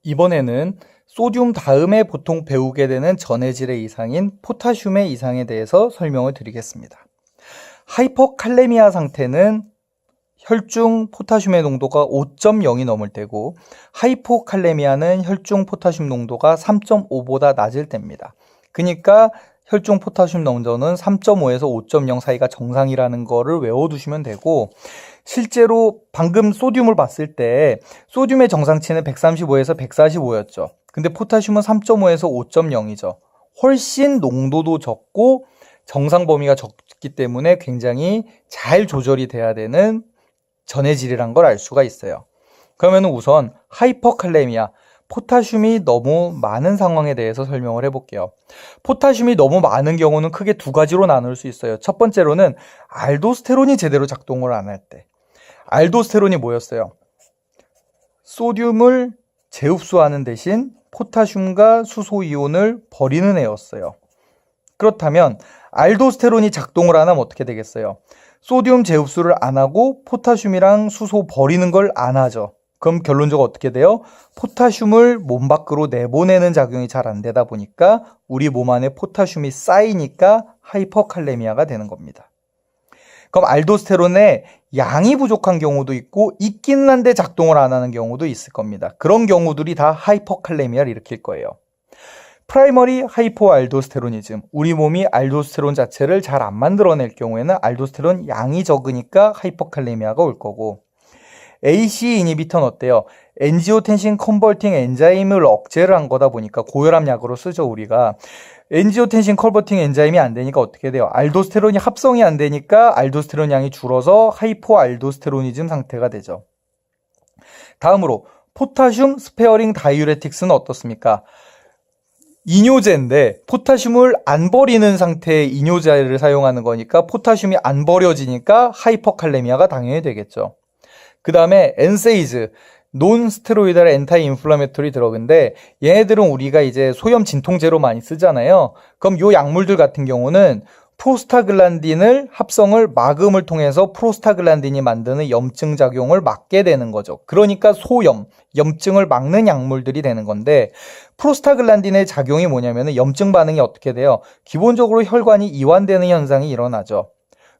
이번에는 소듐 다음에 보통 배우게 되는 전해질의 이상인 포타슘의 이상에 대해서 설명을 드리겠습니다. 하이퍼칼레미아 상태는 혈중 포타슘의 농도가 5.0이 넘을 때고, 하이포칼레미아는 혈중 포타슘 농도가 3.5보다 낮을 때입니다. 그러니까 혈중 포타슘 농도는 3.5에서 5.0 사이가 정상이라는 거를 외워두시면 되고, 실제로 방금 소듐을 봤을 때 소듐의 정상치는 135에서 145였죠. 근데 포타슘은 3.5에서 5.0이죠. 훨씬 농도도 적고 정상 범위가 적기 때문에 굉장히 잘 조절이 돼야 되는 전해질이란 걸 알 수가 있어요. 그러면 우선 하이퍼칼레미아, 포타슘이 너무 많은 상황에 대해서 설명을 해볼게요. 포타슘이 너무 많은 경우는 크게 두 가지로 나눌 수 있어요. 첫 번째로는 알도스테론이 제대로 작동을 안 할 때. 알도스테론이 뭐였어요? 소듐을 재흡수하는 대신 포타슘과 수소이온을 버리는 애였어요. 그렇다면 알도스테론이 작동을 안 하면 어떻게 되겠어요? 소듐 재흡수를 안 하고 포타슘이랑 수소 버리는 걸 안 하죠. 그럼 결론적으로 어떻게 돼요? 포타슘을 몸 밖으로 내보내는 작용이 잘 안 되다 보니까 우리 몸 안에 포타슘이 쌓이니까 하이퍼칼레미아가 되는 겁니다. 그럼 알도스테론의 양이 부족한 경우도 있고 있기는 한데 작동을 안 하는 경우도 있을 겁니다. 그런 경우들이 다 하이퍼칼레미아를 일으킬 거예요. 프라이머리 하이포알도스테로니즘, 우리 몸이 알도스테론 자체를 잘 안 만들어낼 경우에는 알도스테론 양이 적으니까 하이퍼칼레미아가 올 거고, ACE 이니비터는 어때요? 엔지오텐신 컨버팅 엔자임을 억제를 한 거다 보니까 고혈압 약으로 쓰죠, 우리가. 엔지오텐신 컨버팅 엔자임이 안 되니까 어떻게 돼요? 알도스테론이 합성이 안 되니까 알도스테론 양이 줄어서 하이포알도스테로니즘 상태가 되죠. 다음으로 포타슘 스페어링 다이유레틱스는 어떻습니까? 이뇨제인데 포타슘을 안 버리는 상태의 이뇨제를 사용하는 거니까 포타슘이 안 버려지니까 하이퍼칼레미아가 당연히 되겠죠. 그 다음에 엔세이즈, 논스테로이달 엔타이 인플라메토리 드러그인데 얘네들은 우리가 이제 소염 진통제로 많이 쓰잖아요. 그럼 요 약물들 같은 경우는 프로스타글란딘을 합성을 막음을 통해서 프로스타글란딘이 만드는 염증 작용을 막게 되는 거죠. 그러니까 소염, 염증을 막는 약물들이 되는 건데, 프로스타글란딘의 작용이 뭐냐면 염증 반응이 어떻게 돼요? 기본적으로 혈관이 이완되는 현상이 일어나죠.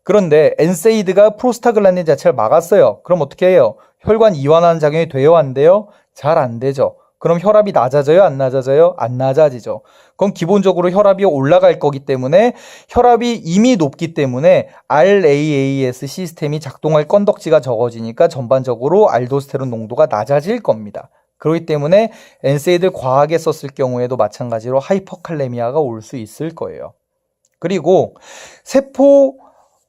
그런데 엔세이드가 프로스타글란딘 자체를 막았어요. 그럼 어떻게 해요? 혈관 이완하는 작용이 돼요, 안 돼요? 잘 안 되죠. 그럼 혈압이 낮아져요, 안 낮아져요? 안 낮아지죠. 그럼 기본적으로 혈압이 올라갈 거기 때문에, 혈압이 이미 높기 때문에 RAAS 시스템이 작동할 건덕지가 적어지니까 전반적으로 알도스테론 농도가 낮아질 겁니다. 그렇기 때문에 엔세이드를 과하게 썼을 경우에도 마찬가지로 하이퍼칼레미아가 올 수 있을 거예요. 그리고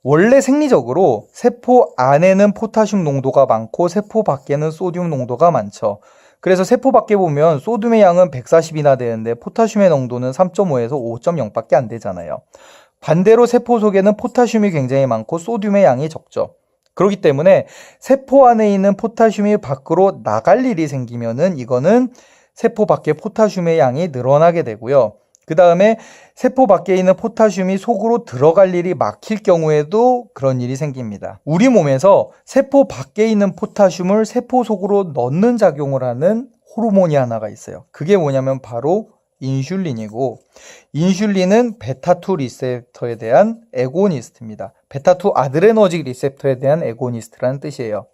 원래 생리적으로 세포 안에는 포타슘 농도가 많고 세포 밖에는 소듐 농도가 많죠. 그래서 세포 밖에 보면 소듐의 양은 140이나 되는데 포타슘의 농도는 3.5에서 5.0밖에 안 되잖아요. 반대로 세포 속에는 포타슘이 굉장히 많고 소듐의 양이 적죠. 그렇기 때문에 세포 안에 있는 포타슘이 밖으로 나갈 일이 생기면은 이거는 세포 밖에 포타슘의 양이 늘어나게 되고요. 그 다음에 세포 밖에 있는 포타슘이 속으로 들어갈 일이 막힐 경우에도 그런 일이 생깁니다. 우리 몸에서 세포 밖에 있는 포타슘을 세포 속으로 넣는 작용을 하는 호르몬이 하나가 있어요. 그게 뭐냐면 바로 인슐린이고, 인슐린은 베타2 리셉터에 대한 에고니스트입니다. 베타2 아드레너직 리셉터에 대한 에고니스트라는 뜻이에요.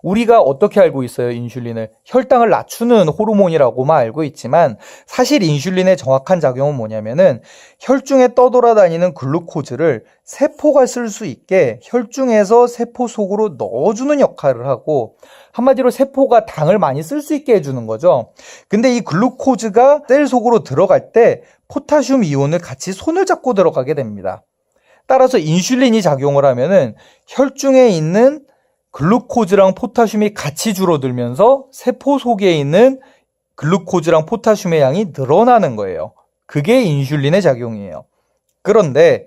우리가 어떻게 알고 있어요, 인슐린을? 혈당을 낮추는 호르몬이라고만 알고 있지만, 사실 인슐린의 정확한 작용은 뭐냐면은 혈중에 떠돌아다니는 글루코즈를 세포가 쓸 수 있게 혈중에서 세포 속으로 넣어주는 역할을 하고, 한마디로 세포가 당을 많이 쓸 수 있게 해주는 거죠. 근데 이 글루코즈가 셀 속으로 들어갈 때 포타슘 이온을 같이 손을 잡고 들어가게 됩니다. 따라서 인슐린이 작용을 하면은 혈중에 있는 글루코즈랑 포타슘이 같이 줄어들면서 세포 속에 있는 글루코즈랑 포타슘의 양이 늘어나는 거예요. 그게 인슐린의 작용이에요. 그런데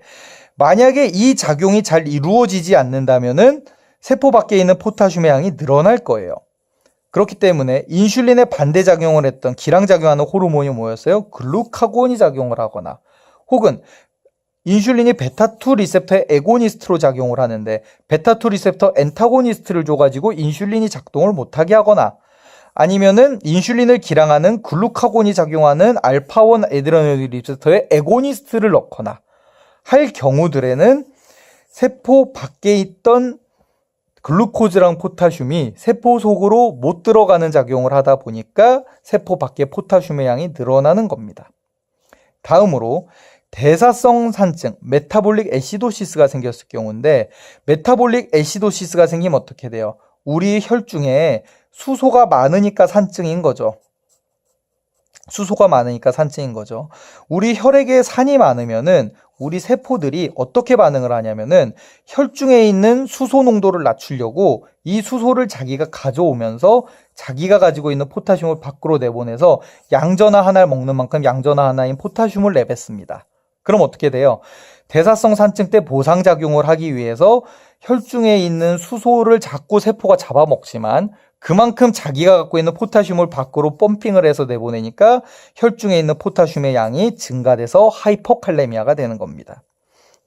만약에 이 작용이 잘 이루어지지 않는다면은 세포 밖에 있는 포타슘의 양이 늘어날 거예요. 그렇기 때문에 인슐린의 반대작용을 했던 기량작용하는 호르몬이 뭐였어요? 글루카곤이 작용을 하거나, 혹은 인슐린이 베타2 리셉터의 에고니스트로 작용을 하는데 베타2 리셉터 엔타고니스트를 줘가지고 인슐린이 작동을 못하게 하거나, 아니면은 인슐린을 기량하는 글루카곤이 작용하는 알파1 에드레너릴 리셉터에 에고니스트를 넣거나 할 경우들에는 세포 밖에 있던 글루코즈랑 포타슘이 세포 속으로 못 들어가는 작용을 하다 보니까 세포 밖에 포타슘의 양이 늘어나는 겁니다. 다음으로 대사성 산증, 메타볼릭 애시도시스가 생겼을 경우인데, 메타볼릭 애시도시스가 생기면 어떻게 돼요? 우리 혈중에 수소가 많으니까 산증인 거죠. 수소가 많으니까 산증인 거죠. 우리 혈액에 산이 많으면은 우리 세포들이 어떻게 반응을 하냐면은 혈중에 있는 수소 농도를 낮추려고 이 수소를 자기가 가져오면서 자기가 가지고 있는 포타슘을 밖으로 내보내서 양전하 하나를 먹는 만큼 양전하 하나인 포타슘을 내뱉습니다. 그럼 어떻게 돼요? 대사성 산증 때 보상작용을 하기 위해서 혈중에 있는 수소를 자꾸 세포가 잡아먹지만 그만큼 자기가 갖고 있는 포타슘을 밖으로 펌핑을 해서 내보내니까 혈중에 있는 포타슘의 양이 증가돼서 하이퍼칼레미아가 되는 겁니다.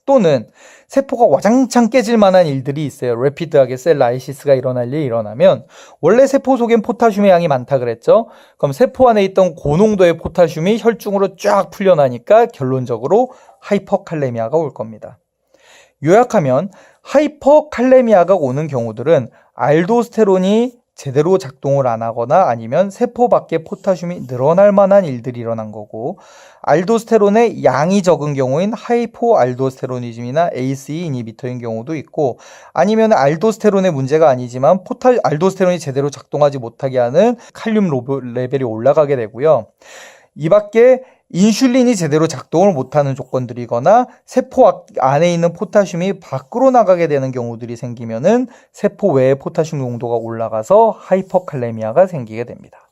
또는 세포가 와장창 깨질 만한 일들이 있어요. 래피드하게 셀 라이시스가 일어날 일이 일어나면 원래 세포 속엔 포타슘의 양이 많다 그랬죠? 그럼 세포 안에 있던 고농도의 포타슘이 혈중으로 쫙 풀려나니까 결론적으로 하이퍼칼레미아가 올 겁니다. 요약하면 하이퍼칼레미아가 오는 경우들은 알도스테론이 제대로 작동을 안 하거나 아니면 세포 밖에 포타슘이 늘어날 만한 일들이 일어난 거고, 알도스테론의 양이 적은 경우인 하이포알도스테로니즘이나 ACE 이니비터인 경우도 있고, 아니면 알도스테론의 문제가 아니지만 알도스테론이 제대로 작동하지 못하게 하는 칼륨 레벨이 올라가게 되고요. 이 밖에 인슐린이 제대로 작동을 못하는 조건들이거나 세포 안에 있는 포타슘이 밖으로 나가게 되는 경우들이 생기면은 세포 외의 포타슘 농도가 올라가서 하이퍼칼레미아가 생기게 됩니다.